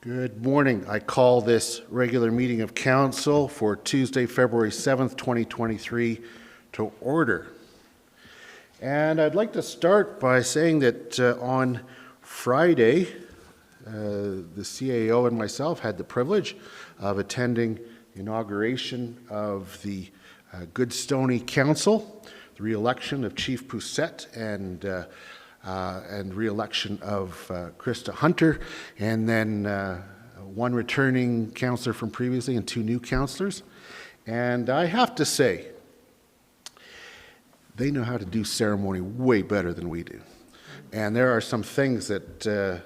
Good morning. I call this regular meeting of council for Tuesday, February 7th, 2023 to order. And I'd like to start by saying that on Friday, the CAO and myself had the privilege of attending the inauguration of the Goodstoney Council, the re-election of Chief Poussette and re-election of Krista Hunter, and then one returning councillor from previously and two new councillors. And I have to say, they know how to do ceremony way better than we do. And there are some things that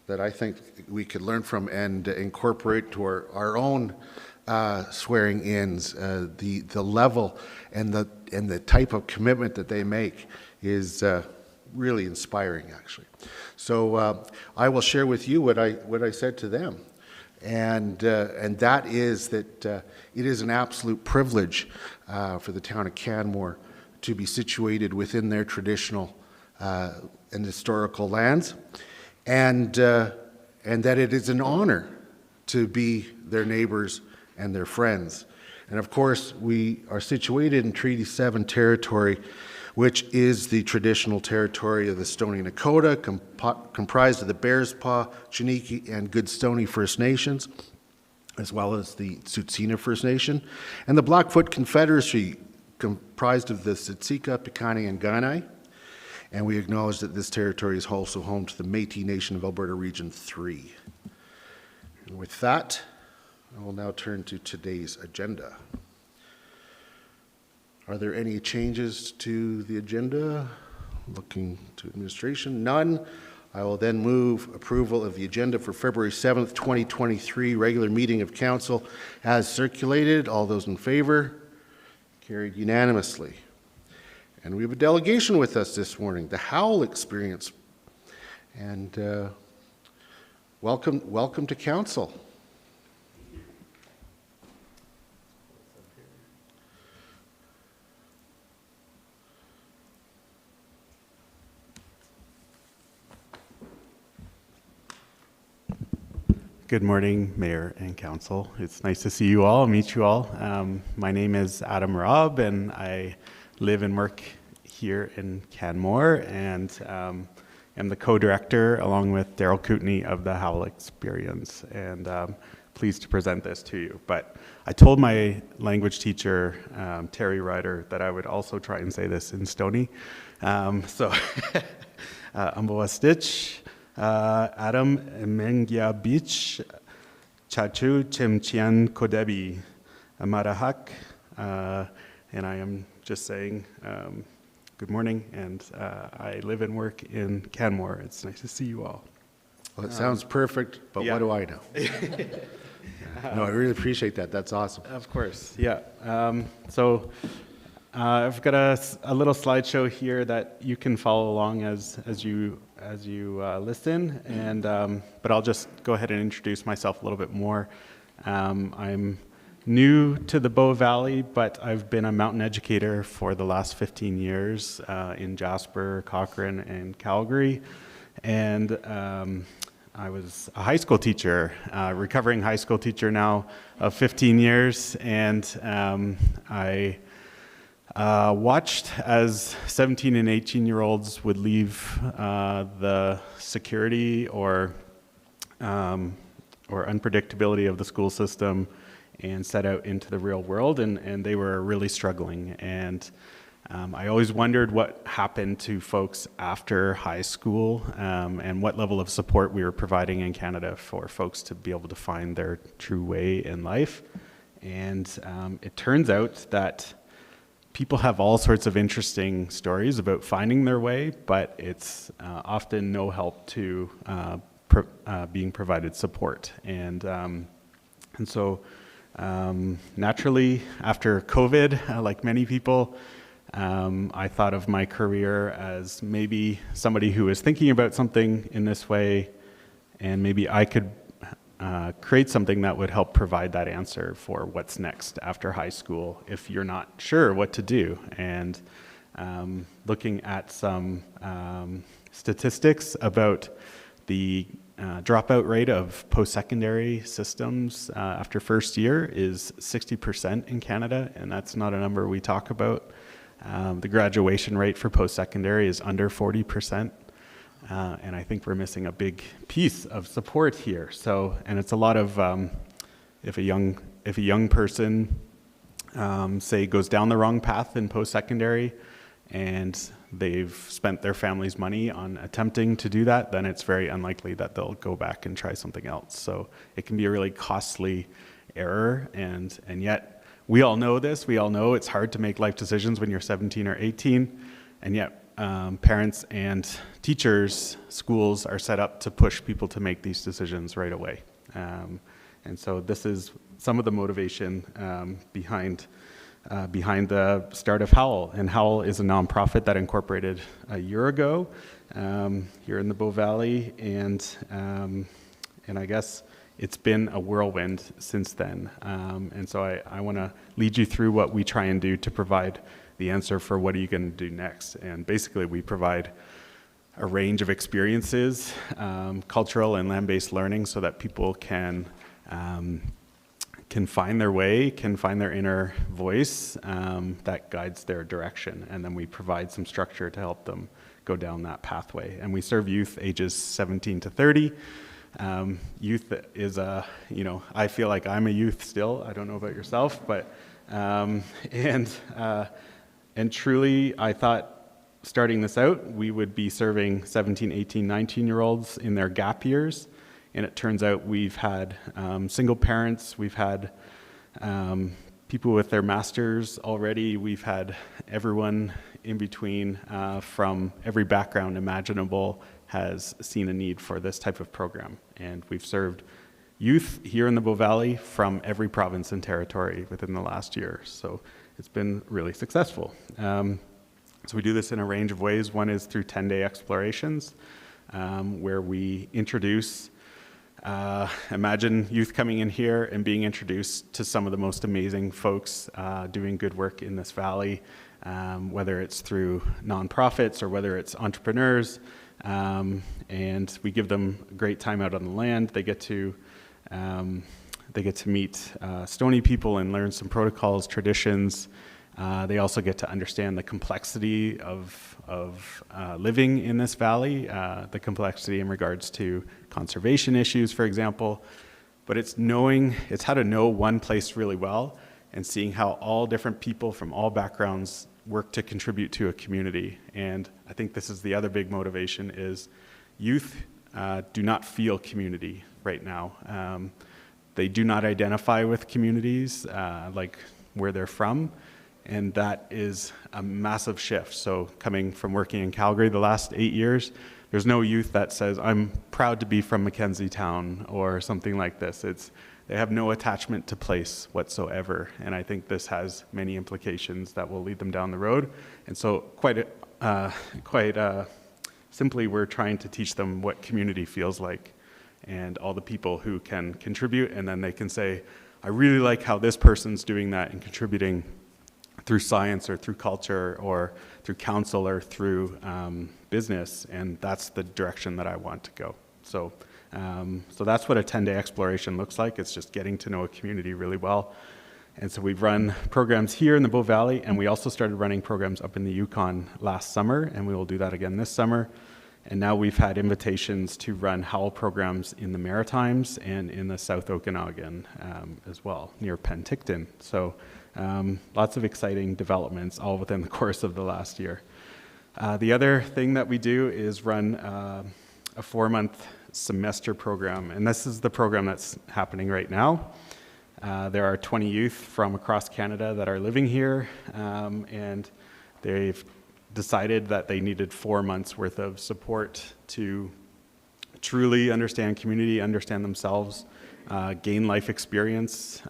I think we could learn from and incorporate to our own swearing-ins. The level and the type of commitment that they make is really inspiring, actually. So I will share with you what I said to them, and that is that it is an absolute privilege for the town of Canmore to be situated within their traditional and historical lands, and that it is an honor to be their neighbors and their friends. And of course, we are situated in Treaty 7 territory, which is the traditional territory of the Stoney Nakoda, comprised of the Bearspaw, Chiniki, and Goodstoney First Nations, as well as the Tsuut'ina First Nation, and the Blackfoot Confederacy, comprised of the Siksika, Piikani, and Kainai. And we acknowledge that this territory is also home to the Métis Nation of Alberta Region 3. And with that, I will now turn to today's agenda. Are there any changes to the agenda? Looking to administration, none. I will then move approval of the agenda for February 7th, 2023, regular meeting of council as circulated. All those in favor? Carried unanimously. And we have a delegation with us this morning, the Howl Experience. And welcome to council. Good morning, Mayor and Council. It's nice to see you all, meet you all. My name is Adam Robb, and I live and work here in Canmore, and am the co-director, along with Daryl Kootenay, of the Howl Experience, and pleased to present this to you. But I told my language teacher, Terry Ryder, that I would also try and say this in Stoney. So, Amboa Stitch. Adam Mengya Beach, Chachu Chimchian Kodebi, Amarahak, and I am just saying good morning, and I live and work in Canmore. It's nice to see you all. Well, it sounds perfect, but yeah. What do I know? No, I really appreciate that. That's awesome. Of course, yeah. So I've got a little slideshow here that you can follow along as you listen, and but I'll just go ahead and introduce myself a little bit more. I'm new to the Bow Valley, but I've been a mountain educator for the last 15 years in Jasper, Cochrane, and Calgary, and I was a high school teacher, recovering high school teacher now of 15 years, and I watched as 17 and 18-year-olds would leave the security or unpredictability of the school system and set out into the real world, and they were really struggling. And I always wondered what happened to folks after high school, and what level of support we were providing in Canada for folks to be able to find their true way in life. And it turns out that people have all sorts of interesting stories about finding their way, but it's often no help to being provided support. And so naturally, after COVID, like many people, I thought of my career as maybe somebody who was thinking about something in this way, and maybe I could create something that would help provide that answer for what's next after high school if you're not sure what to do. And looking at some statistics about the dropout rate of post-secondary systems after first year is 60% in Canada, and that's not a number we talk about. The graduation rate for post-secondary is under 40%, and I think we're missing a big piece of support here. So, and it's a lot of, if a young person, say, goes down the wrong path in post-secondary, and they've spent their family's money on attempting to do that, then it's very unlikely that they'll go back and try something else. So it can be a really costly error, and yet we all know this. We all know it's hard to make life decisions when you're 17 or 18, and yet parents and teachers, schools are set up to push people to make these decisions right away. And so this is some of the motivation behind the start of Howl. And Howl is a nonprofit that incorporated a year ago here in the Bow Valley, and I guess it's been a whirlwind since then. And so I want to lead you through what we try and do to provide the answer for what are you going to do next. And basically we provide a range of experiences, cultural and land-based learning, so that people can find their way, can find their inner voice that guides their direction. And then we provide some structure to help them go down that pathway. And we serve youth ages 17 to 30. Youth is I feel like I'm a youth still. I don't know about yourself, but, and truly I thought starting this out, we would be serving 17, 18, 19-year-olds in their gap years. And it turns out we've had single parents, we've had people with their masters already, we've had everyone in between from every background imaginable has seen a need for this type of program. And we've served youth here in the Bow Valley from every province and territory within the last year. So it's been really successful. So we do this in a range of ways. One is through 10-day explorations, where we introduce imagine youth coming in here and being introduced to some of the most amazing folks doing good work in this valley, whether it's through nonprofits or whether it's entrepreneurs, and we give them a great time out on the land. They get to meet Stoney people and learn some protocols, traditions. They also get to understand the complexity of living in this valley, the complexity in regards to conservation issues, for example. But it's how to know one place really well and seeing how all different people from all backgrounds work to contribute to a community. And I think this is the other big motivation is youth do not feel community right now. They do not identify with communities like where they're from. And that is a massive shift. So coming from working in Calgary the last 8 years, there's no youth that says, I'm proud to be from Mackenzie Town or something like this. They have no attachment to place whatsoever. And I think this has many implications that will lead them down the road. And so quite simply, we're trying to teach them what community feels like and all the people who can contribute. And then they can say, I really like how this person's doing that and contributing through science or through culture or through council or through business, and that's the direction that I want to go. So that's what a 10-day exploration looks like. It's just getting to know a community really well. And so we've run programs here in the Bow Valley, and we also started running programs up in the Yukon last summer, and we will do that again this summer. And now we've had invitations to run Howl programs in the Maritimes and in the South Okanagan as well, near Penticton. So lots of exciting developments all within the course of the last year. The other thing that we do is run a 4-month semester program, and this is the program that's happening right now. There are 20 youth from across Canada that are living here, and they've decided that they needed 4 months worth of support to truly understand community, understand themselves, gain life experience.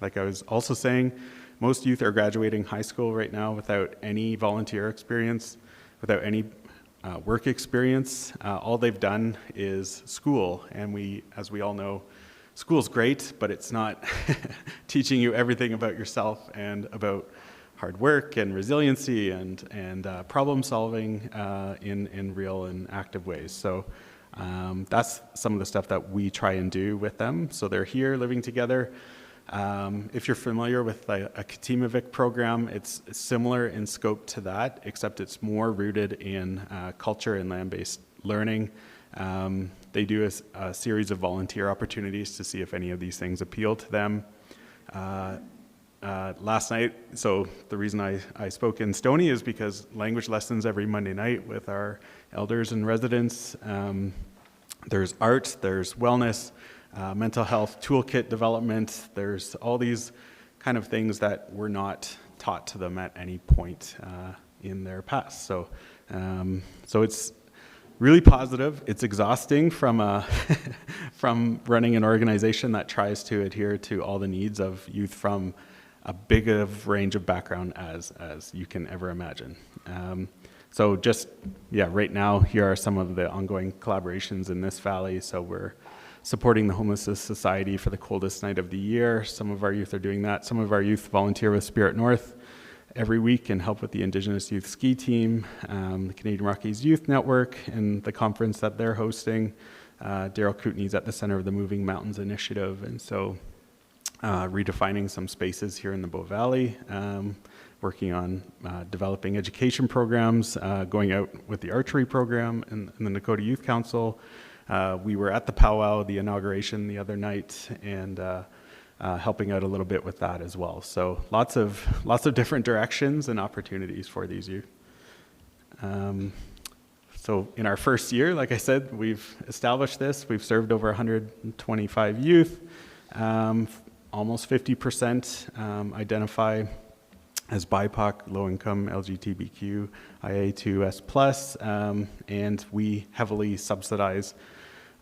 Like I was also saying, most youth are graduating high school right now without any volunteer experience, without any work experience. All they've done is school, and as we all know, school's great, but it's not teaching you everything about yourself and about hard work and resiliency and problem solving in real and active ways. So That's some of the stuff that we try and do with them. So they're here living together. If you're familiar with a Katimovik program, it's similar in scope to that, except it's more rooted in culture and land-based learning. They do a series of volunteer opportunities to see if any of these things appeal to them. Last night, so the reason I spoke in Stoney is because language lessons every Monday night with our elders and residents. There's art, there's wellness, mental health toolkit development. There's all these kind of things that were not taught to them at any point in their past. So it's really positive. It's exhausting from from running an organization that tries to adhere to all the needs of youth from a big of range of background as you can ever imagine. So just, right now, here are some of the ongoing collaborations in this valley. So we're supporting the Homelessness Society for the coldest night of the year. Some of our youth are doing that. Some of our youth volunteer with Spirit North every week and help with the Indigenous Youth Ski Team, the Canadian Rockies Youth Network, and the conference that they're hosting. Daryl Kootenay's at the center of the Moving Mountains Initiative. And so redefining some spaces here in the Bow Valley, working on developing education programs, going out with the archery program in the Dakota Youth Council. We were at the powwow, the inauguration the other night, and helping out a little bit with that as well. So lots of different directions and opportunities for these youth. So in our first year, like I said, we've established this. We've served over 125 youth. Almost 50% identify as BIPOC, low-income, LGBTQ, IA2S+, and we heavily subsidize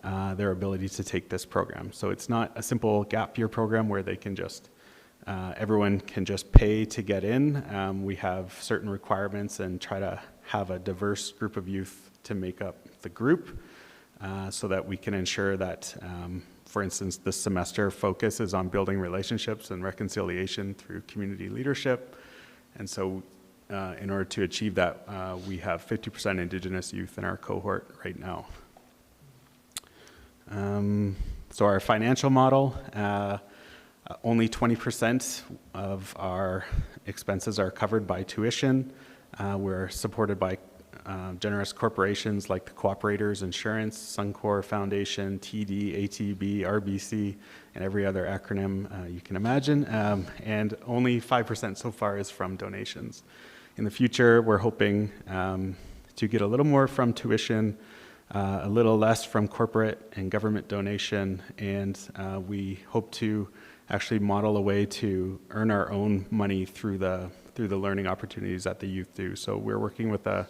their ability to take this program. So it's not a simple gap year program where they can just, everyone can just pay to get in. We have certain requirements and try to have a diverse group of youth to make up the group so that we can ensure that, for instance, this semester focus is on building relationships and reconciliation through community leadership. And so in order to achieve that, we have 50% Indigenous youth in our cohort right now. So our financial model, only 20% of our expenses are covered by tuition. We're supported by generous corporations like the Cooperators Insurance, Suncor Foundation, TD, ATB, RBC, and every other acronym you can imagine. And only 5% so far is from donations. In the future, we're hoping to get a little more from tuition, a little less from corporate and government donation, and we hope to actually model a way to earn our own money through the learning opportunities that the youth do. So we're working with a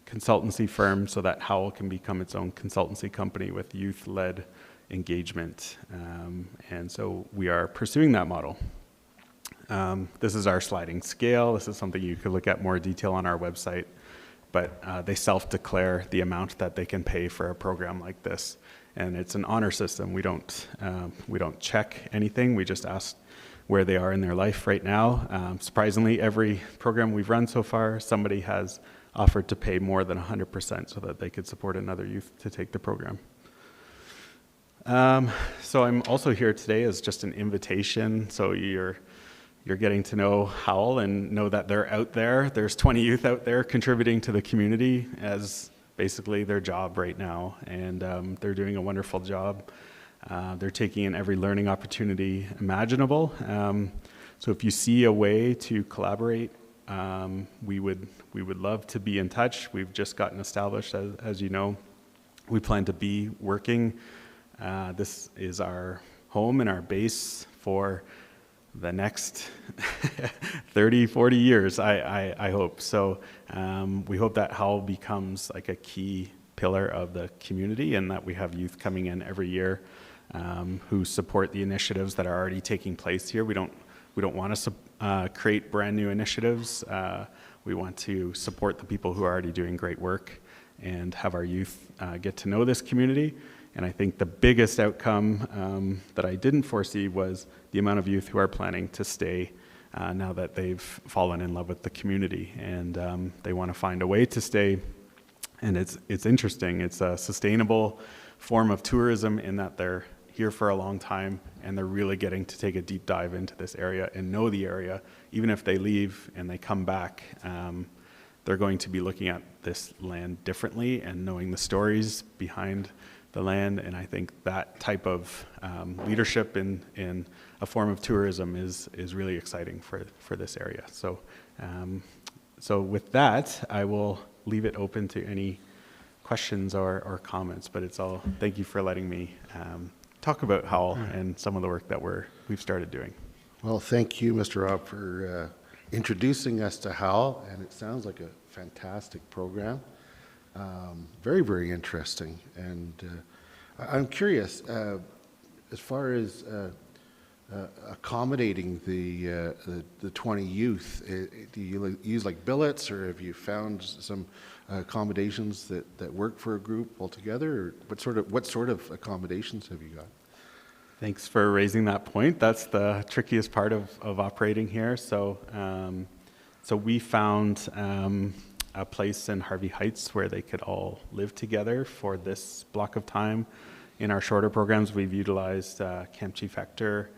consultancy firm so that Howl can become its own consultancy company with youth-led engagement. And so we are pursuing that model. This is our sliding scale. This is something you could look at more detail on our website, but they self-declare the amount that they can pay for a program like this. And it's an honor system. We don't check anything. We just ask where they are in their life right now. Surprisingly, every program we've run so far, somebody has offered to pay more than 100% so that they could support another youth to take the program. So I'm also here today as just an invitation. So you're getting to know Howl and know that they're out there. There's 20 youth out there contributing to the community as basically their job right now, and they're doing a wonderful job. They're taking in every learning opportunity imaginable. So if you see a way to collaborate, we would love to be in touch. We've just gotten established, as you know. We plan to be working. This is our home and our base for the next 30, 40 years, I hope. So we hope that Howl becomes like a key pillar of the community, and that we have youth coming in every year who support the initiatives that are already taking place here. We don't want to create brand new initiatives. We want to support the people who are already doing great work and have our youth get to know this community. And I think the biggest outcome that I didn't foresee was the amount of youth who are planning to stay now that they've fallen in love with the community, and they want to find a way to stay And it's interesting. It's a sustainable form of tourism in that they're here for a long time and they're really getting to take a deep dive into this area and know the area. Even if they leave and they come back, they're going to be looking at this land differently and knowing the stories behind the land. And I think that type of leadership in a form of tourism is really exciting for this area. So with that, I will leave it open to any questions or comments, but thank you for letting me talk about Howl and some of the work that we've started doing. Well, thank you, Mr. Rob, for introducing us to Howl, and it sounds like a fantastic program. Very, very interesting. And I'm curious, as far as accommodating the 20 youth, do you use like billets, or have you found some accommodations that work for a group altogether? Or what sort of accommodations have you got? Thanks for raising that point. That's the trickiest part of operating here. So we found a place in Harvey Heights where they could all live together for this block of time. In our shorter programs, we've utilized Camp Chief Hector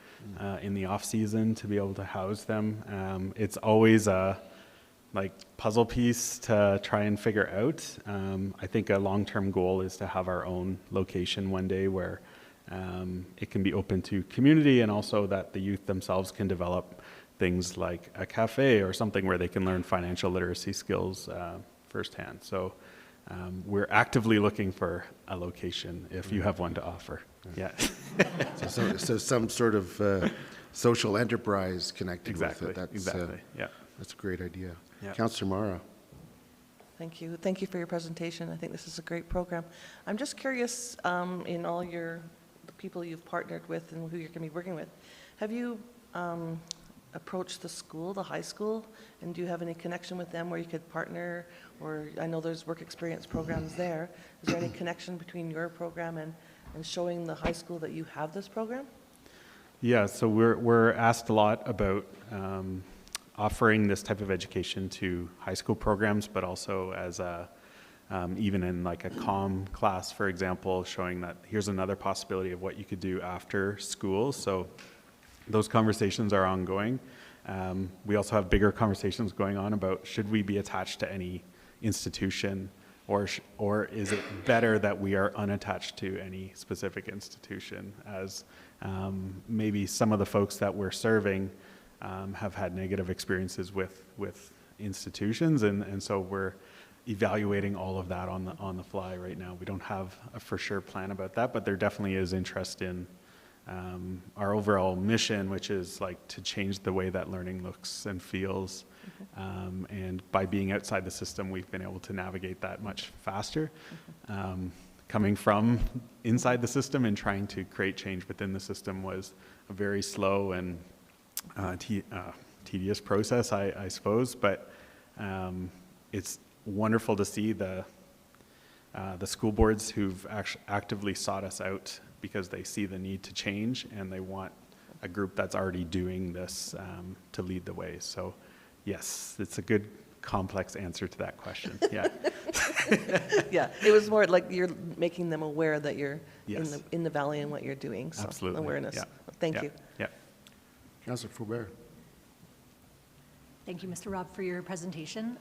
in the off season to be able to house them. It's always a puzzle piece to try and figure out. I think a long-term goal is to have our own location one day where it can be open to community, and also that the youth themselves can develop things like a cafe or something where they can learn financial literacy skills firsthand. So we're actively looking for a location if you have one to offer. Yeah. So some sort of social enterprise connected with it. Exactly. Yeah. That's a great idea. Yeah. Councillor Mara. Thank you. Thank you for your presentation. I think this is a great program. I'm just curious, in all the people you've partnered with and who you're going to be working with, have you approached the school, the high school, and do you have any connection with them where you could partner? Or I know there's work experience programs there. Is there any connection between your program and showing the high school that you have this program? Yeah, so we're asked a lot about offering this type of education to high school programs, but also as even in like a comm class, for example, showing that here's another possibility of what you could do after school. So those conversations are ongoing. We also have bigger conversations going on about should we be attached to any institution, or is it better that we are unattached to any specific institution, as maybe some of the folks that we're serving have had negative experiences with institutions, and so we're evaluating all of that on the fly right now. We don't have a for sure plan about that, but there definitely is interest in our overall mission, which is like to change the way that learning looks and feels. And by being outside the system, we've been able to navigate that much faster. Coming from inside the system and trying to create change within the system was a very slow and tedious process, I suppose. But it's wonderful to see the school boards who've actively sought us out because they see the need to change and they want a group that's already doing this to lead the way. So yes, it's a good complex answer to that question. Yeah. Yeah, it was more like you're making them aware that you're Yes. in the valley and what you're doing. So Absolutely. awareness. Yeah. Thank Yeah. you. Yeah. Councillor Faubert. Thank you, Mr. Robb, for your presentation.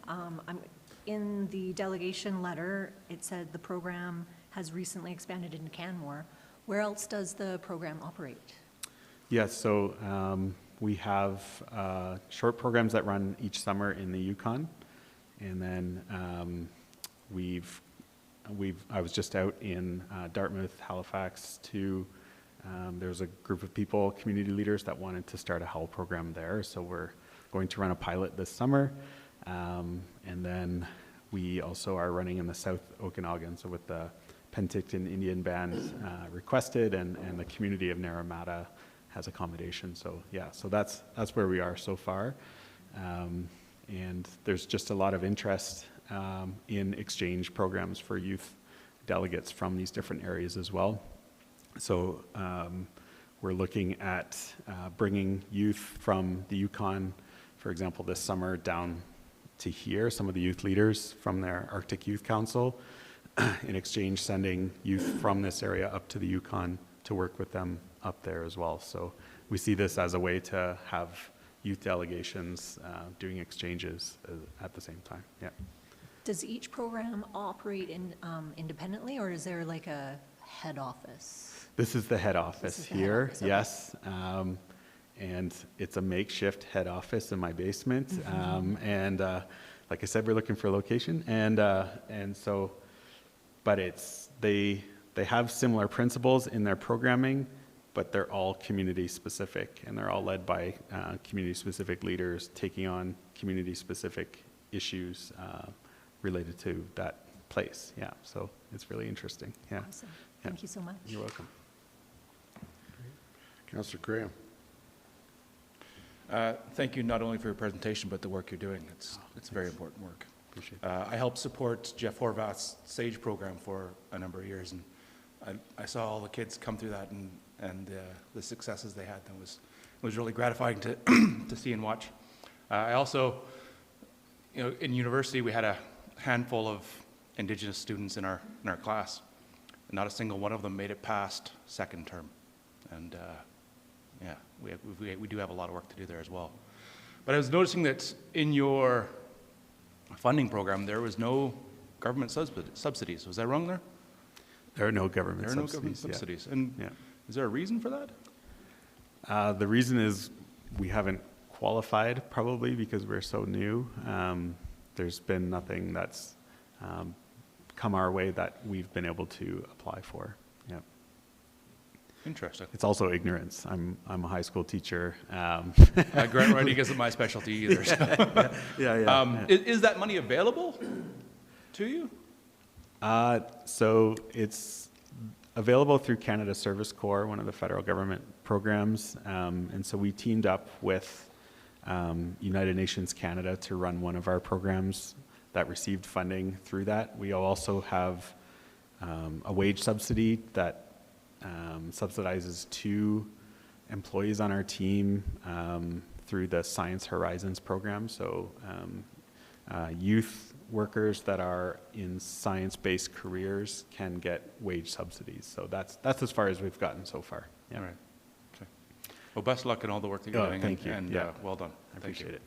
In the delegation letter, it said the program has recently expanded into Canmore. Where else does the program operate? Yes, so we have short programs that run each summer in the Yukon, and then I was just out in Dartmouth, Halifax too. There's a group of people, community leaders, that wanted to start a Howl program there, so we're going to run a pilot this summer. And then we also are running in the South Okanagan, so with the Penticton Indian Band requested, and the community of Naramata has accommodation. So yeah, so that's where we are so far. And there's just a lot of interest in exchange programs for youth delegates from these different areas as well. So we're looking at bringing youth from the Yukon, for example, this summer down to hear some of the youth leaders from their Arctic Youth Council, in exchange sending youth from this area up to the Yukon to work with them up there as well. So we see this as a way to have youth delegations doing exchanges at the same time. Yeah. Does each program operate independently, or is there like a head office? This is the head office is the head here, office, okay. yes. And it's a makeshift head office in my basement. And like I said, we're looking for a location. And so, but they have similar principles in their programming, but they're all community specific, and they're all led by community specific leaders taking on community specific issues related to that place. Yeah, so it's really interesting. Yeah. Awesome. Yeah. Thank you so much. You're welcome. Councillor Graham. Thank you not only for your presentation, but the work you're doing. It's very important work. Appreciate it. I helped support Jeff Horvath's SAGE program for a number of years, and I saw all the kids come through that and the successes they had. That was really gratifying to to see and watch. I also, in university, we had a handful of Indigenous students in our class. Not a single one of them made it past second term, and yeah, we do have a lot of work to do there as well. But I was noticing that in your funding program, there was no government subsidies. Was I wrong there? There are no government There are no subsidies. government yeah. subsidies. And Yeah. is there a reason for that? The reason is we haven't qualified, probably because we're so new. There's been nothing that's come our way that we've been able to apply for. Yeah. Interesting. It's also ignorance. I'm a high school teacher. Grant writing isn't my specialty either. So. Yeah. Is that money available to you? So it's available through Canada Service Corps, one of the federal government programs. And so we teamed up with United Nations Canada to run one of our programs that received funding through that. We also have a wage subsidy that subsidizes 2 employees on our team through the Science Horizons program. So youth workers that are in science-based careers can get wage subsidies. So that's as far as we've gotten so far. Yeah. All right. Okay. Well, best of luck in all the work that you're doing. Thank you. And Yeah. well done. I appreciate it.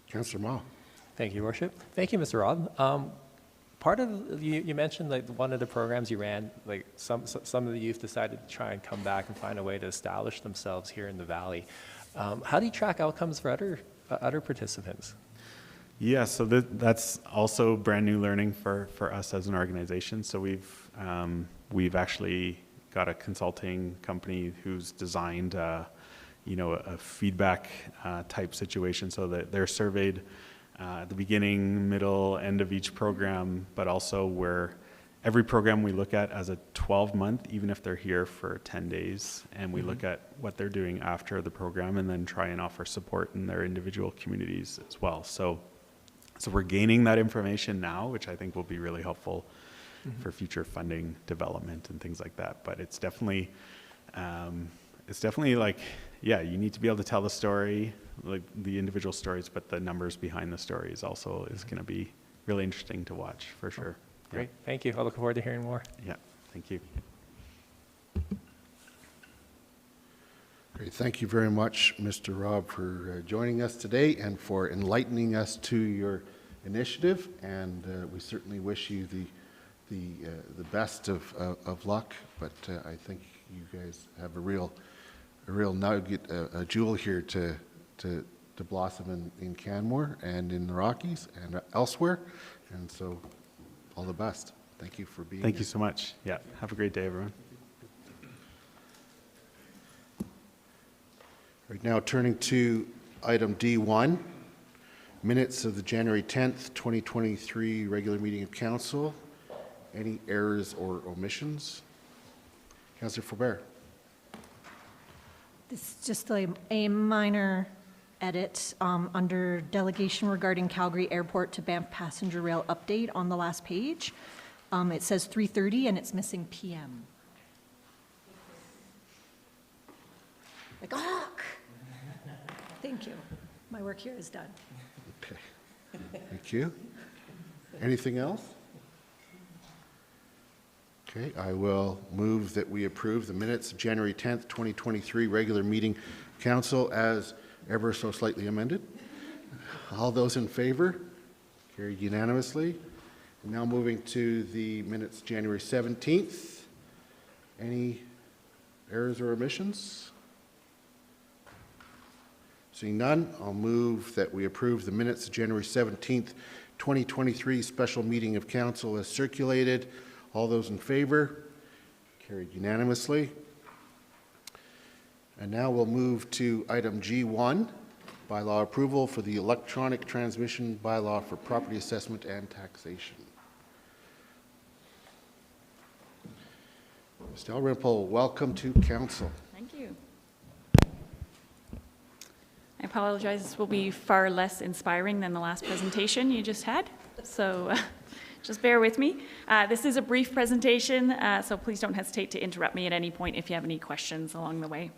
Councillor Mah. Thank you, Worship. Thank you, Mr. Rob. Part of you mentioned like one of the programs you ran, like some of the youth decided to try and come back and find a way to establish themselves here in the valley. How do you track outcomes for other participants? Yeah, so that's also brand new learning for us as an organization. So we've actually got a consulting company who's designed a feedback type situation so that they're surveyed at the beginning, middle, end of each program, but also where every program we look at as a 12-month, even if they're here for 10 days, and we look at what they're doing after the program and then try and offer support in their individual communities as well. So we're gaining that information now, which I think will be really helpful for future funding development and things like that. But it's definitely like, yeah, you need to be able to tell the story, like the individual stories, but the numbers behind the stories also is going to be really interesting to watch for sure. Great, thank you. I look forward to hearing more. Yeah, thank you. Great. Thank you very much, Mr. Rob, for joining us today and for enlightening us to your initiative. And we certainly wish you the best of luck. But I think you guys have a real nugget, a jewel here to blossom in Canmore and in the Rockies and elsewhere. And so, all the best. Thank you for being here. Thank you so much. Yeah, have a great day, everyone. Right now, turning to item D1, minutes of the January 10th, 2023 regular meeting of council. Any errors or omissions? Councillor Faubert. This is just a minor edit under delegation regarding Calgary Airport to Banff Passenger Rail update on the last page. It says 3:30 and it's missing PM. Like, oh! Thank you. My work here is done. Okay. Thank you. Anything else? Okay, I will move that we approve the minutes of January 10th, 2023 regular meeting council as ever so slightly amended. All those in favor? Carried unanimously. And now moving to the minutes January 17th. Any errors or omissions? Seeing none, I'll move that we approve the minutes of January 17th, 2023 special meeting of council as circulated. All those in favor? Carried unanimously. And now we'll move to item G1, bylaw approval for the electronic transmission bylaw for property assessment and taxation. Ms. Dalrymple, welcome to council. Thank you. I apologize, this will be far less inspiring than the last presentation you just had, so just bear with me. This is a brief presentation, so please don't hesitate to interrupt me at any point if you have any questions along the way.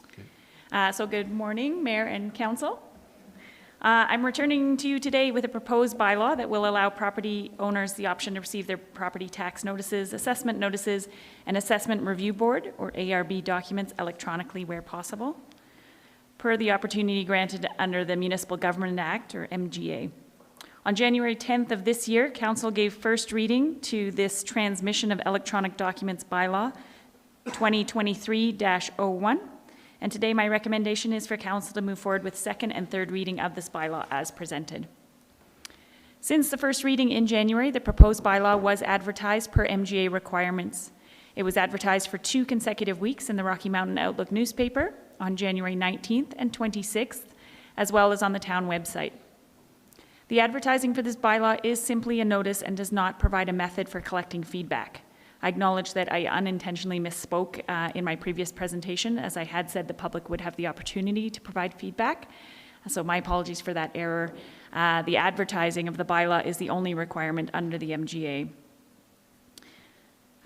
Okay. So good morning, Mayor and Council. I'm returning to you today with a proposed bylaw that will allow property owners the option to receive their property tax notices, assessment notices, and assessment review board, or ARB documents electronically where possible, per the opportunity granted under the Municipal Government Act, or MGA. On January 10th of this year, Council gave first reading to this Transmission of Electronic Documents Bylaw 2023-01, and today my recommendation is for Council to move forward with second and third reading of this bylaw as presented. Since the first reading in January, the proposed bylaw was advertised per MGA requirements. It was advertised for 2 consecutive weeks in the Rocky Mountain Outlook newspaper on January 19th and 26th, as well as on the town website. The advertising for this bylaw is simply a notice and does not provide a method for collecting feedback. I acknowledge that I unintentionally misspoke in my previous presentation, as I had said the public would have the opportunity to provide feedback. So my apologies for that error. The advertising of the bylaw is the only requirement under the MGA.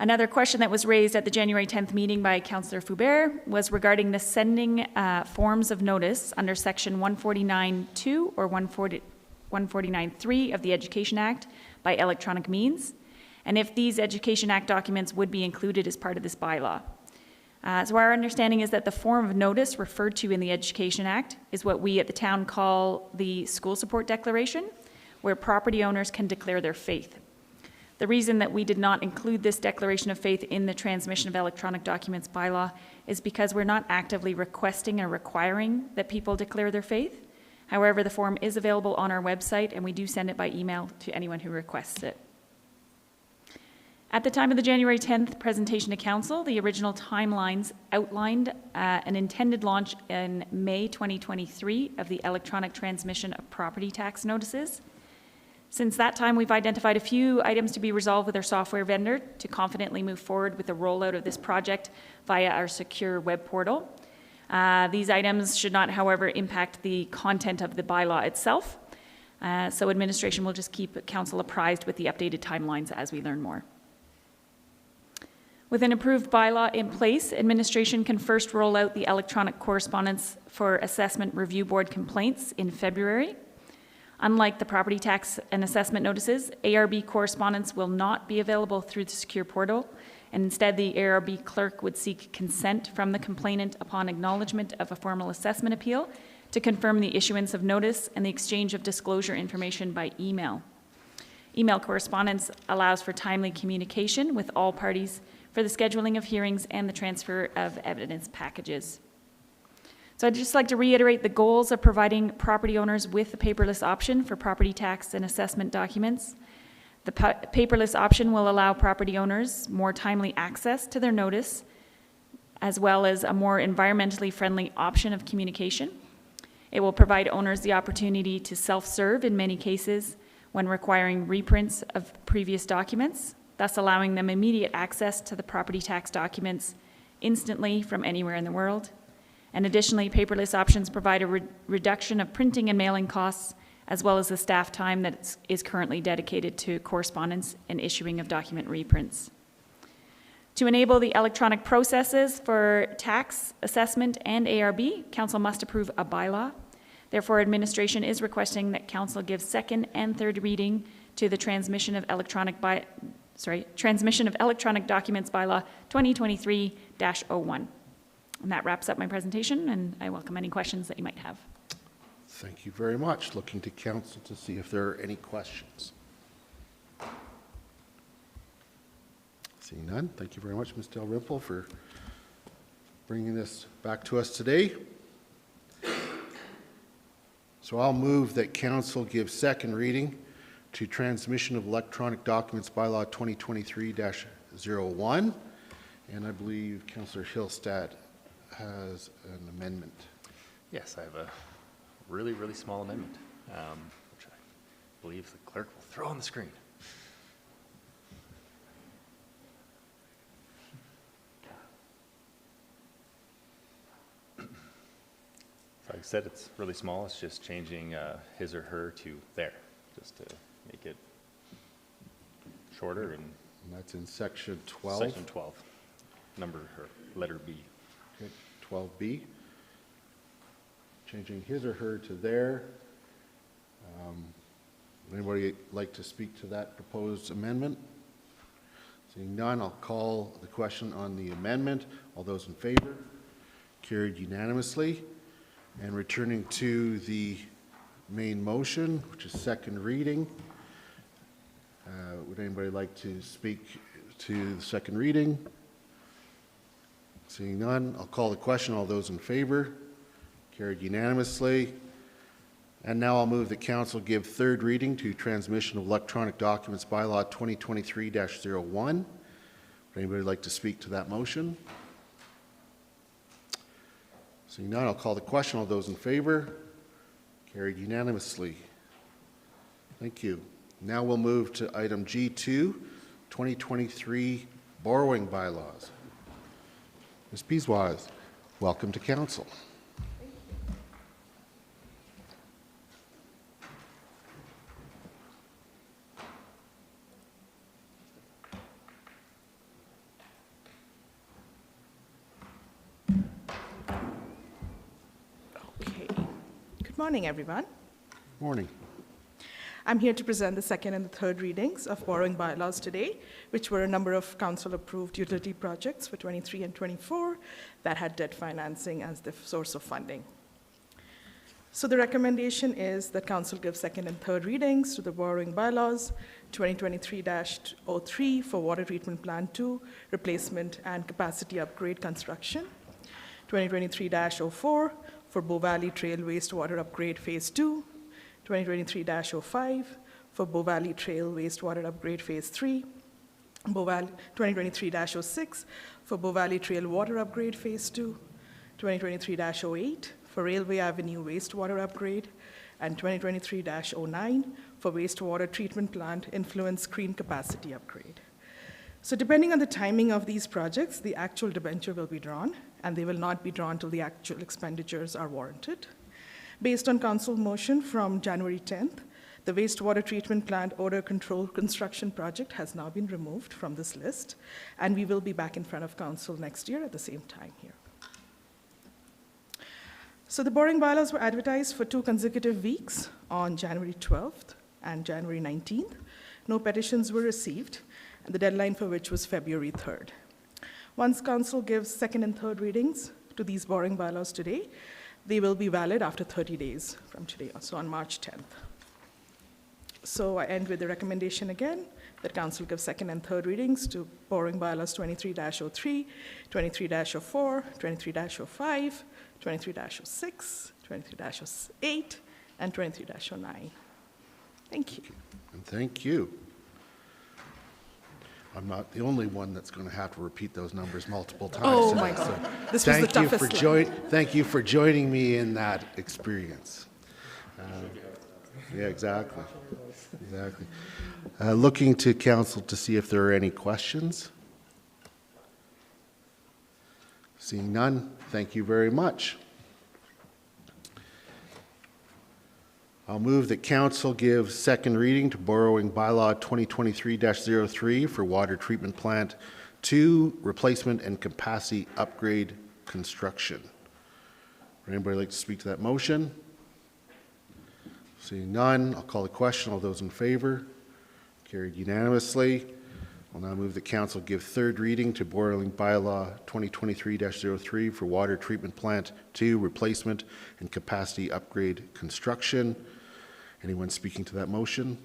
Another question that was raised at the January 10th meeting by Councillor Foubert was regarding the sending forms of notice under Section 149.2 or 149.3 of the Education Act by electronic means, and if these Education Act documents would be included as part of this bylaw. So our understanding is that the form of notice referred to in the Education Act is what we at the town call the School Support Declaration, where property owners can declare their faith. The reason that we did not include this declaration of faith in the Transmission of Electronic Documents bylaw is because we're not actively requesting or requiring that people declare their faith. However, the form is available on our website, and we do send it by email to anyone who requests it. At the time of the January 10th presentation to Council, the original timelines outlined an intended launch in May 2023 of the electronic transmission of property tax notices. Since that time, we've identified a few items to be resolved with our software vendor to confidently move forward with the rollout of this project via our secure web portal. These items should not, however, impact the content of the bylaw itself. So administration will just keep Council apprised with the updated timelines as we learn more. With an approved bylaw in place, administration can first roll out the electronic correspondence for assessment review board complaints in February. Unlike the property tax and assessment notices, ARB correspondence will not be available through the secure portal, and instead the ARB clerk would seek consent from the complainant upon acknowledgement of a formal assessment appeal to confirm the issuance of notice and the exchange of disclosure information by email. Email correspondence allows for timely communication with all parties for the scheduling of hearings and the transfer of evidence packages. So I'd just like to reiterate the goals of providing property owners with the paperless option for property tax and assessment documents. The paperless option will allow property owners more timely access to their notice, as well as a more environmentally friendly option of communication. It will provide owners the opportunity to self-serve in many cases when requiring reprints of previous documents, thus allowing them immediate access to the property tax documents instantly from anywhere in the world. And additionally, paperless options provide a reduction of printing and mailing costs, as well as the staff time that is currently dedicated to correspondence and issuing of document reprints. To enable the electronic processes for tax, assessment, and ARB, Council must approve a bylaw. Therefore, administration is requesting that council give second and third reading to the transmission of electronic documents bylaw 2023-01. And that wraps up my presentation, and I welcome any questions that you might have. Thank you very much. Looking to council to see if there are any questions. Seeing none, thank you very much, Ms. Dalrymple, for bringing this back to us today. So I'll move that council give second reading to transmission of electronic documents bylaw 2023-01. And I believe Councillor Hillstad has an amendment. Yes, I have a really, really small amendment, which I believe the clerk will throw on the screen. Like I said, it's really small. It's just changing his or her to there, just to make it shorter. And that's in section 12. Section 12, number or letter B. Okay, 12B. Changing his or her to there. Anybody like to speak to that proposed amendment? Seeing none, I'll call the question on the amendment. All those in favor? Carried unanimously. And returning to the main motion, which is second reading. Would anybody like to speak to the second reading? Seeing none, I'll call the question. All those in favor? Carried unanimously. And now I'll move that council give third reading to transmission of electronic documents bylaw 2023-01. Would anybody like to speak to that motion? Seeing none, I'll call the question. All those in favor? Carried unanimously. Thank you. Now we'll move to item G2, 2023 borrowing bylaws. Ms. Peaswaz, welcome to council. Good morning, everyone. Morning. I'm here to present the second and the third readings of borrowing bylaws today, which were a number of council-approved utility projects for 23 and 24 that had debt financing as the source of funding. So the recommendation is that council give second and third readings to the borrowing bylaws 2023-03 for water treatment plant 2 replacement and capacity upgrade construction, 2023-04 for Bow Valley Trail wastewater upgrade phase 2, 2023-05 for Bow Valley Trail wastewater upgrade phase 3, 2023-06 for Bow Valley Trail water upgrade phase 2, 2023-08 for Railway Avenue wastewater upgrade, and 2023-09 for wastewater treatment plant influence screen capacity upgrade. So depending on the timing of these projects, the actual debenture will be drawn, and they will not be drawn till the actual expenditures are warranted. Based on council motion from January 10th, the wastewater treatment plant odor control construction project has now been removed from this list, and we will be back in front of council next year at the same time here. So the borrowing bylaws were advertised for 2 consecutive weeks on January 12th and January 19th. No petitions were received, and the deadline for which was February 3rd. Once council gives second and third readings to these borrowing bylaws today, they will be valid after 30 days from today, so on March 10th. So I end with the recommendation again that council give second and third readings to borrowing bylaws 23-03, 23-04, 23-05, 23-06, 23-08, and 23-09. Thank you. And thank you. I'm not the only one that's going to have to repeat those numbers multiple times. Oh my God, this was the toughest one. Thank you for joining me in that experience. Yeah, exactly. Exactly. Looking to council to see if there are any questions. Seeing none, thank you very much. I'll move that council give second reading to borrowing bylaw 2023-03 for water treatment plant 2 replacement and capacity upgrade construction. Would anybody like to speak to that motion? Seeing none, I'll call the question. All those in favor? Carried unanimously. I'll now move that council give third reading to borrowing bylaw 2023-03 for water treatment plant 2 replacement and capacity upgrade construction. Anyone speaking to that motion?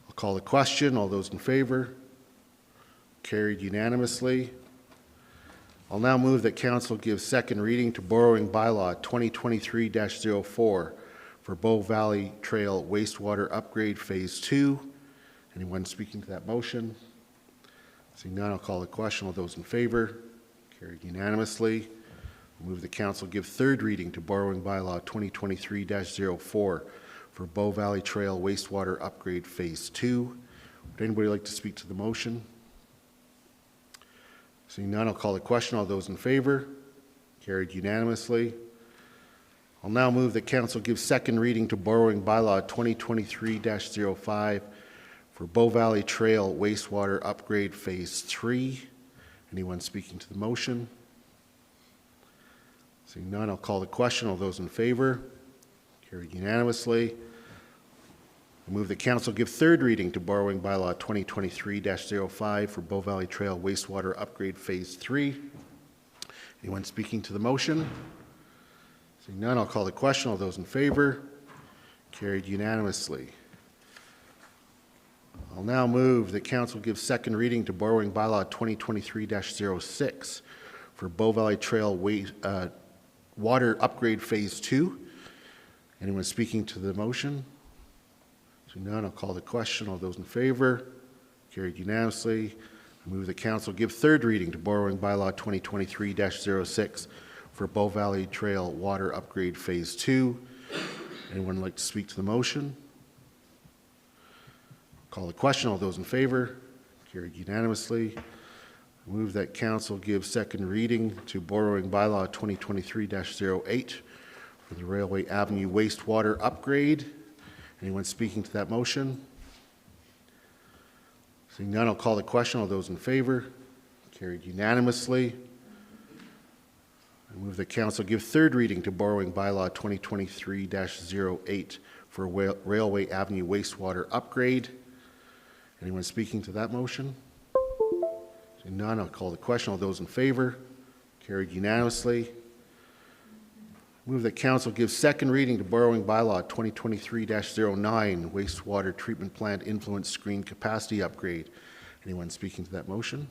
I'll call the question. All those in favor? Carried unanimously. I'll now move that council give second reading to borrowing bylaw 2023-04 for Bow Valley Trail wastewater upgrade phase 2. Anyone speaking to that motion? Seeing none, I'll call the question. All those in favor? Carried unanimously. I'll move the council give third reading to borrowing bylaw 2023-04 for Bow Valley Trail wastewater upgrade phase 2. Would anybody like to speak to the motion? Seeing none, I'll call the question. All those in favor? Carried unanimously. I'll now move that council give second reading to borrowing bylaw 2023-05 for Bow Valley Trail wastewater upgrade phase 3. Anyone speaking to the motion? Seeing none, I'll call the question. All those in favor? Carried unanimously. I move that council give third reading to borrowing bylaw 2023-05 for Bow Valley Trail wastewater upgrade phase 3. Anyone speaking to the motion? Seeing none, I'll call the question. All those in favor? Carried unanimously. I'll now move that council give second reading to borrowing bylaw 2023-06 for Bow Valley Trail water upgrade phase 2. Anyone speaking to the motion? Seeing none, I'll call the question. All those in favor? Carried unanimously. I move the council give third reading to borrowing bylaw 2023-06 for Bow Valley Trail water upgrade phase 2. Anyone like to speak to the motion? Call the question. All those in favor? Carried unanimously. I move that council give second reading to borrowing bylaw 2023-08 for the Railway Avenue wastewater upgrade. Anyone speaking to that motion? Seeing none, I'll call the question. All those in favor? Carried unanimously. I move that council give third reading to borrowing bylaw 2023-08 for Railway Avenue wastewater upgrade. Anyone speaking to that motion? Seeing none, I'll call the question. All those in favor? Carried unanimously. Move that council give second reading to borrowing bylaw 2023-09 wastewater treatment plant influence screen capacity upgrade. Anyone speaking to that motion?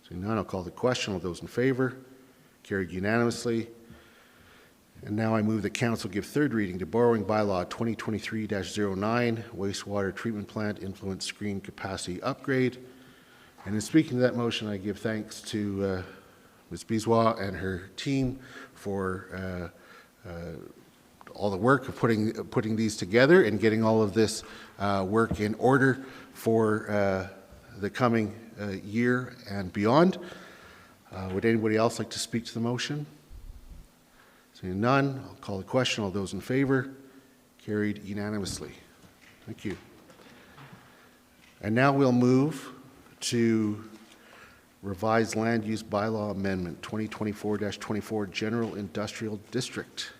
Seeing none, I'll call the question. All those in favor? Carried unanimously. And now I move that council give third reading to borrowing bylaw 2023-09 wastewater treatment plant influence screen capacity upgrade. And in speaking to that motion, I give thanks to Ms. Biswa and her team for all the work of putting these together and getting all of this work in order for the coming year and beyond. Would anybody else like to speak to the motion? Seeing none, I'll call the question. All those in favor? Carried unanimously. Thank you. And now we'll move to Revised Land Use Bylaw Amendment 2024-24 General Industrial District.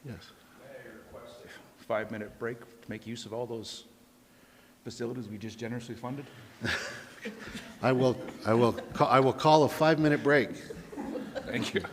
Yes. May I request a 5-minute break to make use of all those facilities we just generously funded? I will call a 5-minute break. Thank you.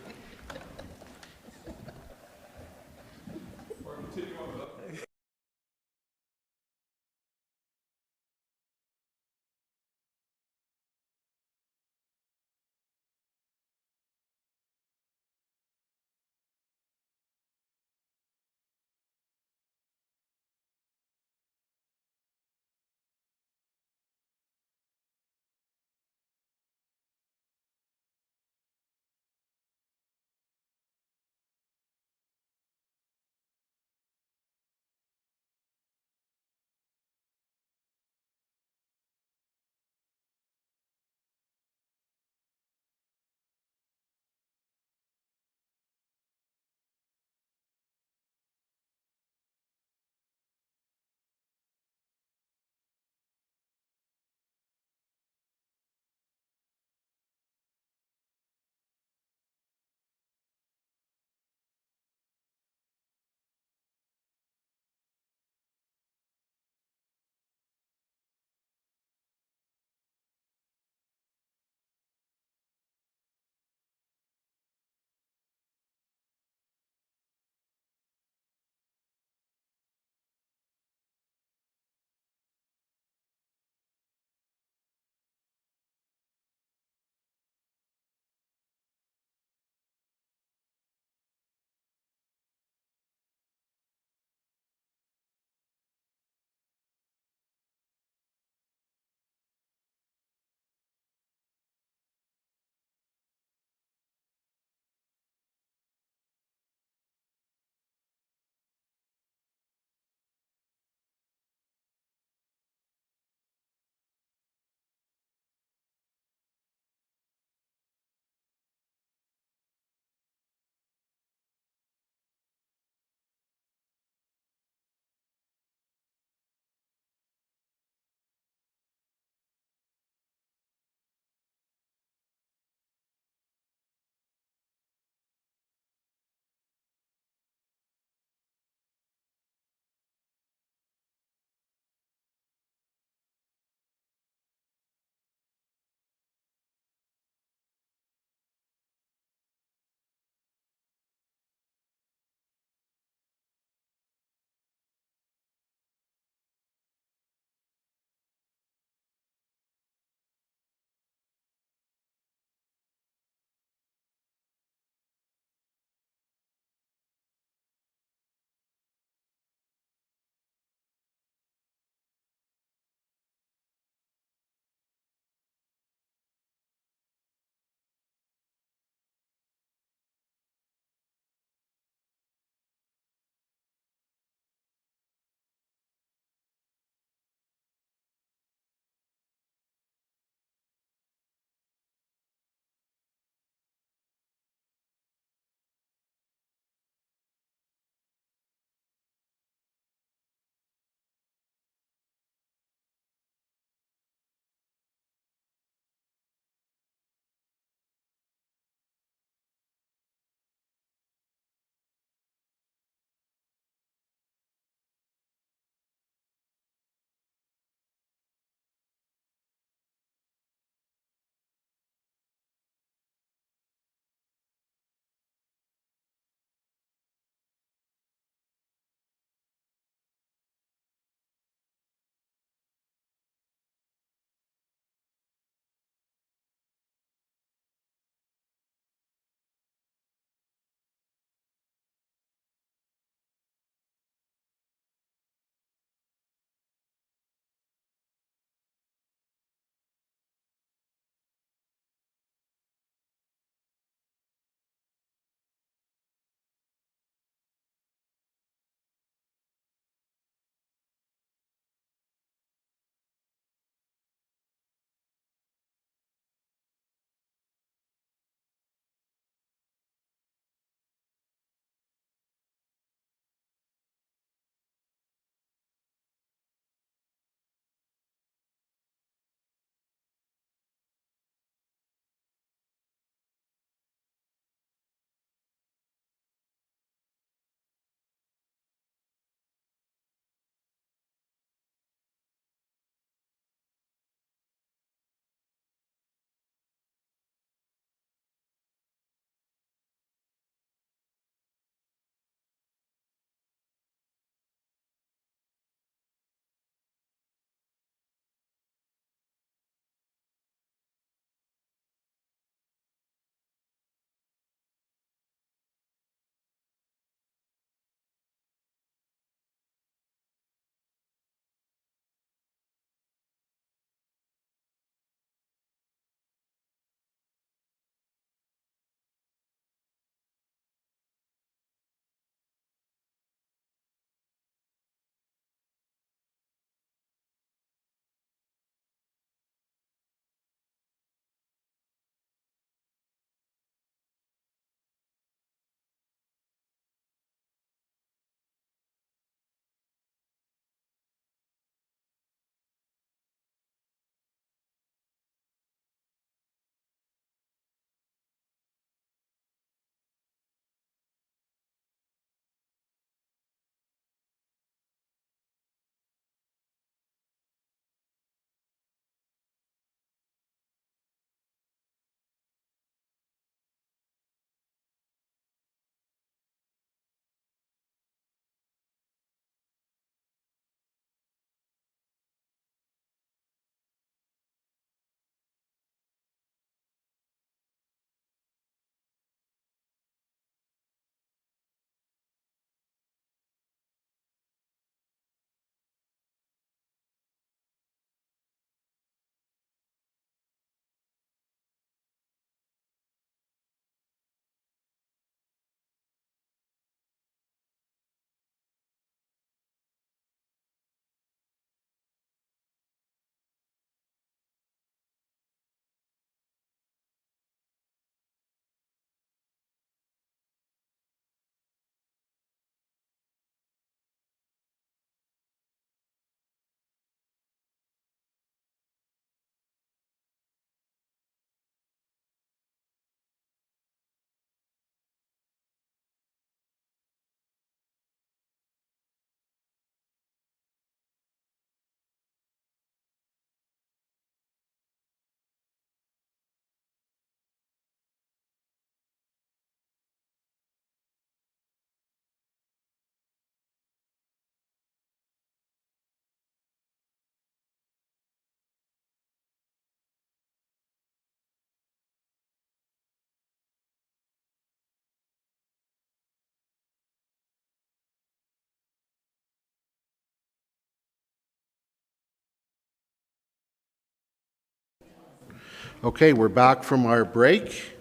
Okay, we're back from our break.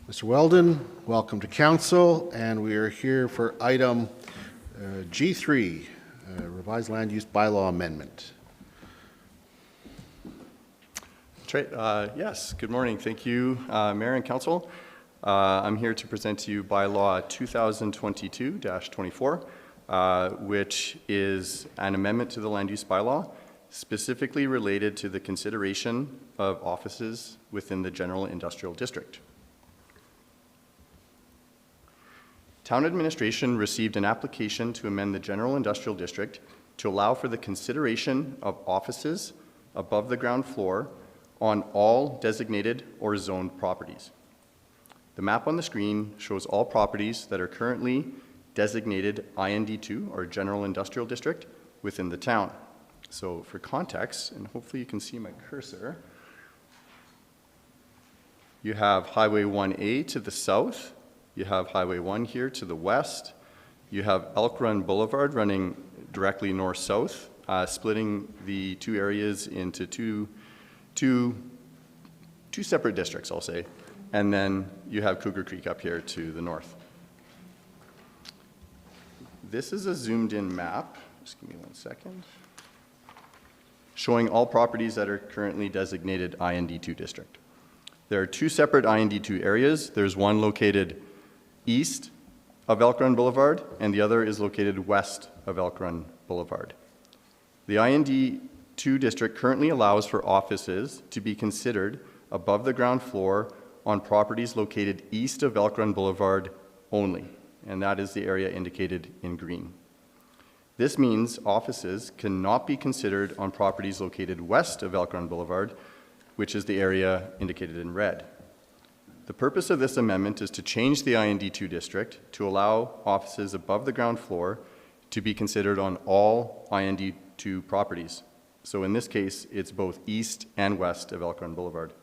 Mr. Weldon, welcome to council, and we are here for item G3, revised land use bylaw amendment. That's right. Yes, good morning. Thank you, Mayor and Council. I'm here to present to you Bylaw 2022-24, which is an amendment to the land use bylaw, specifically related to the consideration of offices within the general industrial district. Town administration received an application to amend the general industrial district to allow for the consideration of offices above the ground floor on all designated or zoned properties. The map on the screen shows all properties that are currently designated IND2, or General Industrial District, within the town. So for context, and hopefully you can see my cursor, you have Highway 1A to the south, you have Highway 1 here to the west, you have Elk Run Boulevard running directly north-south, splitting the two areas into two separate districts, I'll say. And then you have Cougar Creek up here to the north. This is a zoomed in map, just give me 1 second, showing all properties that are currently designated IND2 district. There are two separate IND2 areas. There's one located east of Elk Run Boulevard, and the other is located west of Elk Run Boulevard. The IND2 district currently allows for offices to be considered above the ground floor on properties located east of Elk Run Boulevard only, and that is the area indicated in green. This means offices cannot be considered on properties located west of Elk Run Boulevard, which is the area indicated in red. The purpose of this amendment is to change the IND2 district to allow offices above the ground floor to be considered on all IND2 properties. So in this case, it's both east and west of Elk Run Boulevard.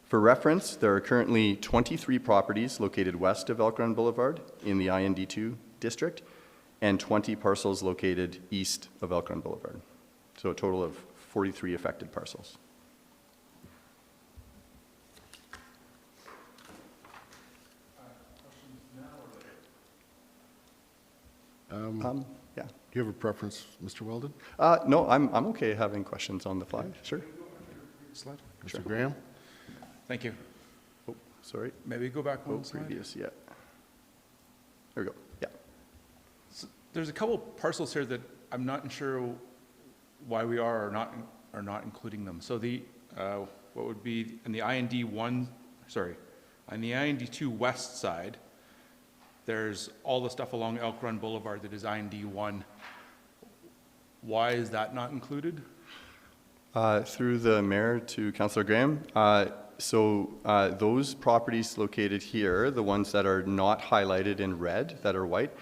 For reference, there are currently 23 properties located west of Elk Run Boulevard in the IND2 district and 20 parcels located east of Elk Run Boulevard. So a total of 43 affected parcels. Yeah. Do you have a preference, Mr. Weldon? No, I'm okay having questions on the fly. Sure. Slide. Mr. Graham? Thank you. Oh, sorry. Maybe go back one slide. Previous, yeah. There we go. Yeah. So there's a couple parcels here that I'm not sure why we are not including them. So the what would be in the IND1, sorry, on the IND2 west side, there's all the stuff along Elk Run Boulevard that is IND1. Why is that not included? Through the mayor to Councillor Graham. So those properties located here, the ones that are not highlighted in red, that are white,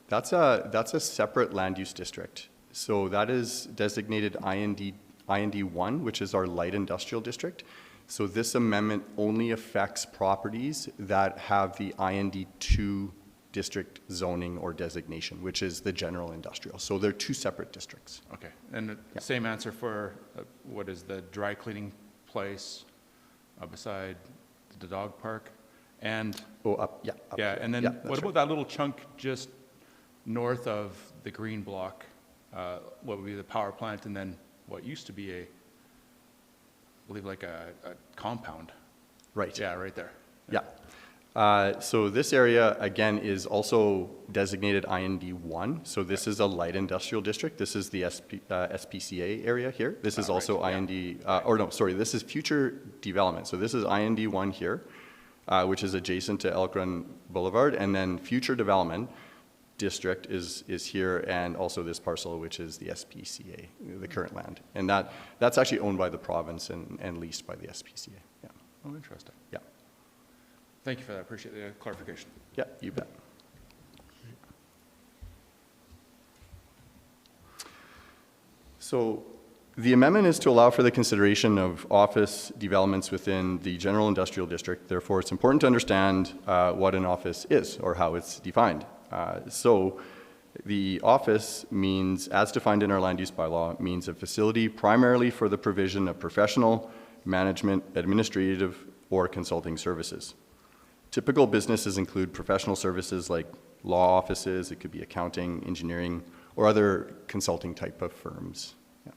that's a separate land use district. So that is designated IND1, which is our light industrial district. So this amendment only affects properties that have the IND2 district zoning or designation, which is the general industrial. So they're two separate districts. Okay, and the same answer for what is the dry cleaning place beside the dog park? And Up. and then what about that little chunk just north of the green block? What would be the power plant, and then what used to be I believe like a compound. Right. Yeah, right there. Yeah. So this area, again, is also designated IND1. So this is a light industrial district. This is the SPCA area here. This is also right, IND, or no, sorry, this is future development. So this is IND1 here, which is adjacent to Elk Run Boulevard. And then future development district is here, and also this parcel, which is the SPCA, the current land. And that's actually owned by the province and leased by the SPCA. Yeah. Oh, interesting. Yeah. Thank you for that. I appreciate the clarification. Yeah, you bet. So the amendment is to allow for the consideration of office developments within the general industrial district. Therefore, it's important to understand what an office is or how it's defined. So the office means, as defined in our land use bylaw, means a facility primarily for the provision of professional, management, administrative, or consulting services. Typical businesses include professional services like law offices, it could be accounting, engineering, or other consulting type of firms. Yeah.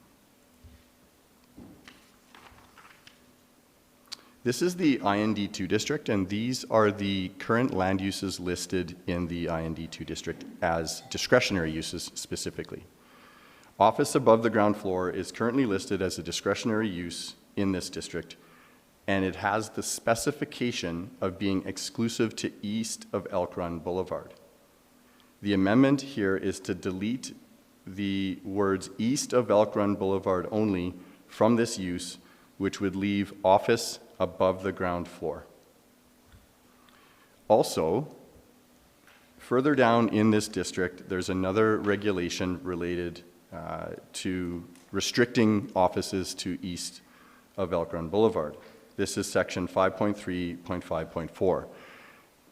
This is the IND2 district, and these are the current land uses listed in the IND2 district as discretionary uses specifically. Office above the ground floor is currently listed as a discretionary use in this district, and it has the specification of being exclusive to east of Elk Run Boulevard. The amendment here is to delete the words east of Elk Run Boulevard only from this use, which would leave office above the ground floor. Also, further down in this district, there's another regulation related to restricting offices to east of Elk Run Boulevard. This is section 5.3.5.4.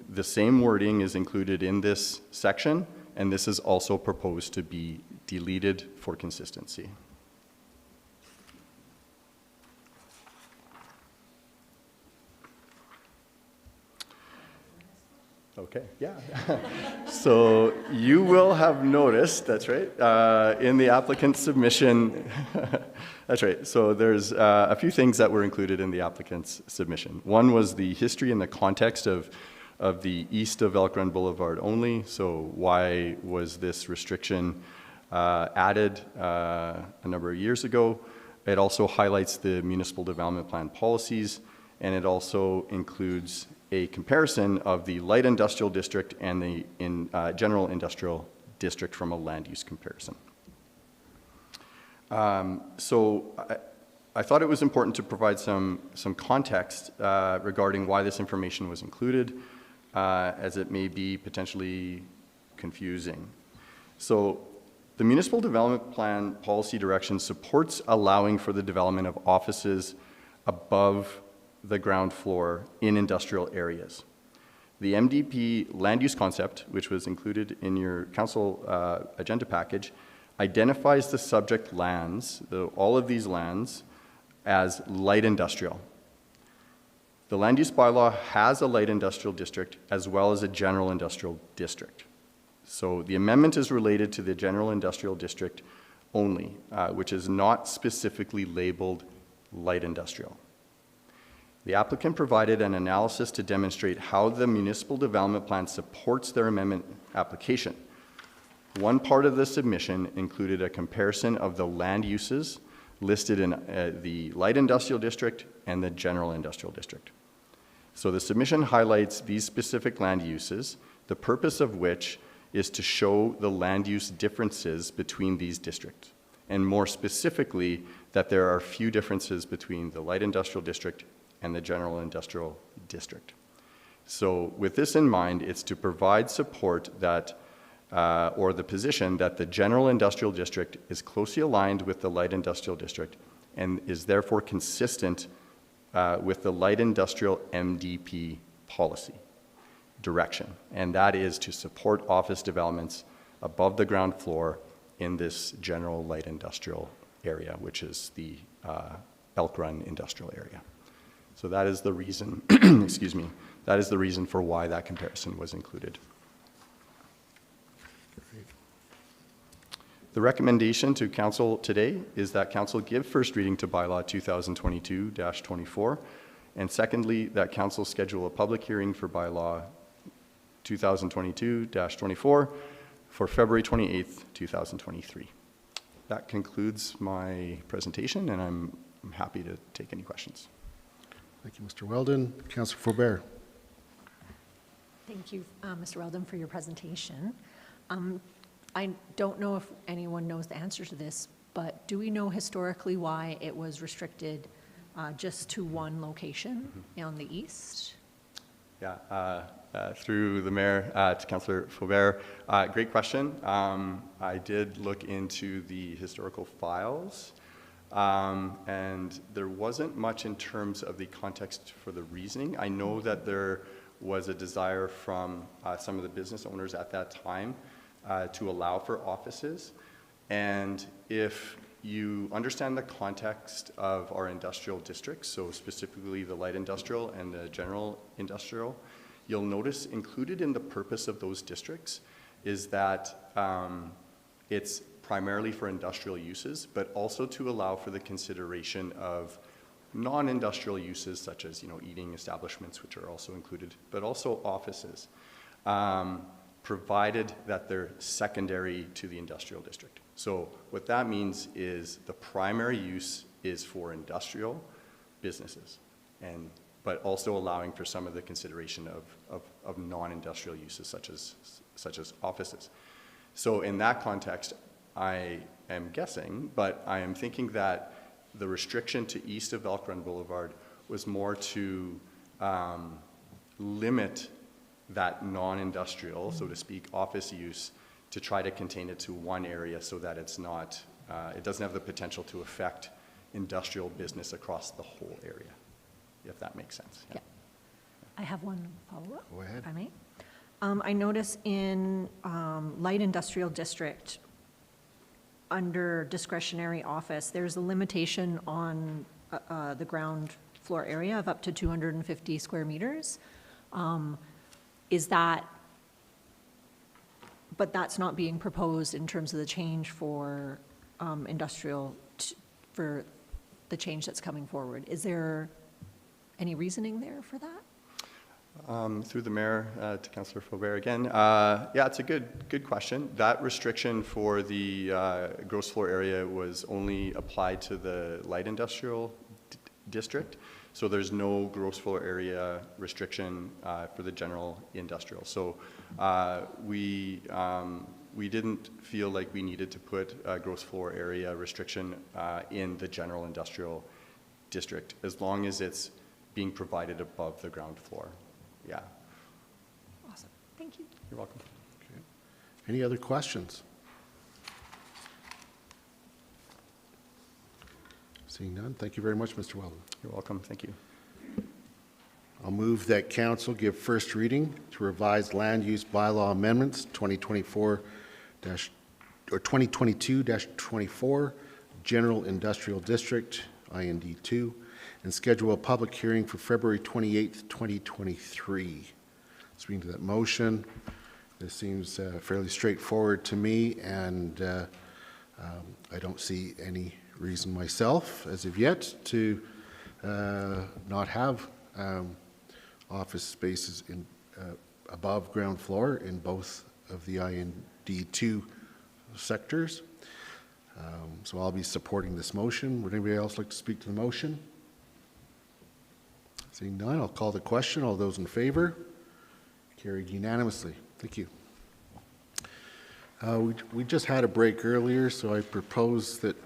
The same wording is included in this section, and this is also proposed to be deleted for consistency. Okay, yeah. So you will have noticed, that's right, in the applicant's submission, that's right. So there's a few things that were included in the applicant's submission. One was the history and the context of the east of Elk Run Boulevard only. So why was this restriction added a number of years ago? It also highlights the municipal development plan policies, and it also includes a comparison of the light industrial district and the general industrial district from a land use comparison. So I thought it was important to provide some context regarding why this information was included, as it may be potentially confusing. So the municipal development plan policy direction supports allowing for the development of offices above the ground floor in industrial areas. The MDP land use concept, which was included in your council agenda package, identifies the subject lands, all of these lands, as light industrial. The land use bylaw has a light industrial district as well as a general industrial district. So the amendment is related to the general industrial district only, which is not specifically labeled light industrial. The applicant provided an analysis to demonstrate how the municipal development plan supports their amendment application. One part of the submission included a comparison of the land uses listed in the light industrial district and the general industrial district. So the submission highlights these specific land uses, the purpose of which is to show the land use differences between these districts, and more specifically, that there are few differences between the light industrial district and the general industrial district. So with this in mind, it's to provide support that, or the position that the general industrial district is closely aligned with the light industrial district and is therefore consistent with the light industrial MDP policy direction. And that is to support office developments above the ground floor in this general light industrial area, which is the Elk Run industrial area. So that is the reason, excuse me, that is the reason for why that comparison was included. The recommendation to council today is that council give first reading to bylaw 2022-24, and secondly, that council schedule a public hearing for bylaw 2022-24 for February 28th, 2023. That concludes my presentation, and I'm happy to take any questions. Thank you, Mr. Weldon. Councillor Faubert. Thank you, Mr. Weldon, for your presentation. I don't know if anyone knows the answer to this, but do we know historically why it was restricted just to one location on the east? Yeah, through the mayor to Councillor Faubert. Great question. I did look into the historical files, and there wasn't much in terms of the context for the reasoning. I know that there was a desire from some of the business owners at that time to allow for offices. And if you understand the context of our industrial districts, so specifically the light industrial and the general industrial, you'll notice included in the purpose of those districts is that it's primarily for industrial uses, but also to allow for the consideration of non-industrial uses such as, eating establishments, which are also included, but also offices, provided that they're secondary to the industrial district. So what that means is the primary use is for industrial businesses, but also allowing for some of the consideration of non-industrial uses such as offices. So in that context, I am guessing, but I am thinking that the restriction to east of Elk Run Boulevard was more to limit that non-industrial, so to speak, office use, to try to contain it to one area so that it's not, it doesn't have the potential to affect industrial business across the whole area, if that makes sense. Yeah. I have one follow-up, Go ahead. if I may. I notice in light industrial district, under discretionary office, there's a limitation on the ground floor area of up to 250 square meters. Is that, but that's not being proposed in terms of the change for industrial, for the change that's coming forward. Is there any reasoning there for that? Through the mayor to Councillor Faubert again. Yeah, it's a good question. That restriction for the gross floor area was only applied to the light industrial district. So there's no gross floor area restriction for the general industrial. So we didn't feel like we needed to put a gross floor area restriction in the general industrial district as long as it's being provided above the ground floor. Yeah. Awesome. Thank you. You're welcome. Okay. Any other questions? Seeing none, thank you very much, Mr. Weldon. You're welcome. Thank you. I'll move that council give first reading to revised land use bylaw amendments 2022-24, General Industrial District, IND2, and schedule a public hearing for February 28th, 2023. Speaking to that motion, this seems fairly straightforward to me, and I don't see any reason myself, as of yet, to not have office spaces in above ground floor in both of the IND2 sectors. So I'll be supporting this motion. Would anybody else like to speak to the motion? Seeing none, I'll call the question. All those in favor? Carried unanimously. Thank you. We just had a break earlier, so I propose that...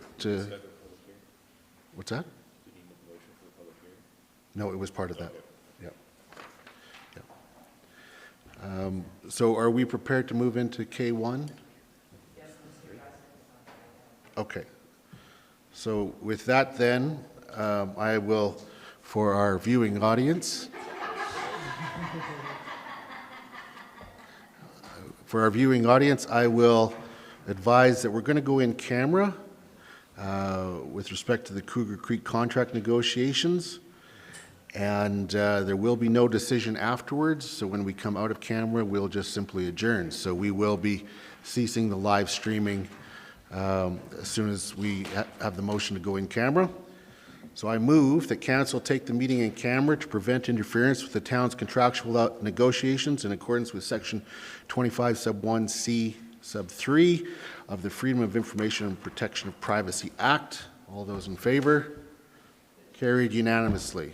what's that? No, it was part of that. Yeah. Yeah. So are we prepared to move into K1? Yes, Mr. Okay. So with that then, I will, for our viewing audience, I will advise that we're going to go in camera with respect to the Cougar Creek contract negotiations. And there will be no decision afterwards, so when we come out of camera, we'll just simply adjourn. So we will be ceasing the live streaming as soon as we have the motion to go in camera. So I move that council take the meeting in camera to prevent interference with the town's contractual negotiations in accordance with section 25 sub 1 C sub 3 of the Freedom of Information and Protection of Privacy Act. All those in favor? Carried unanimously.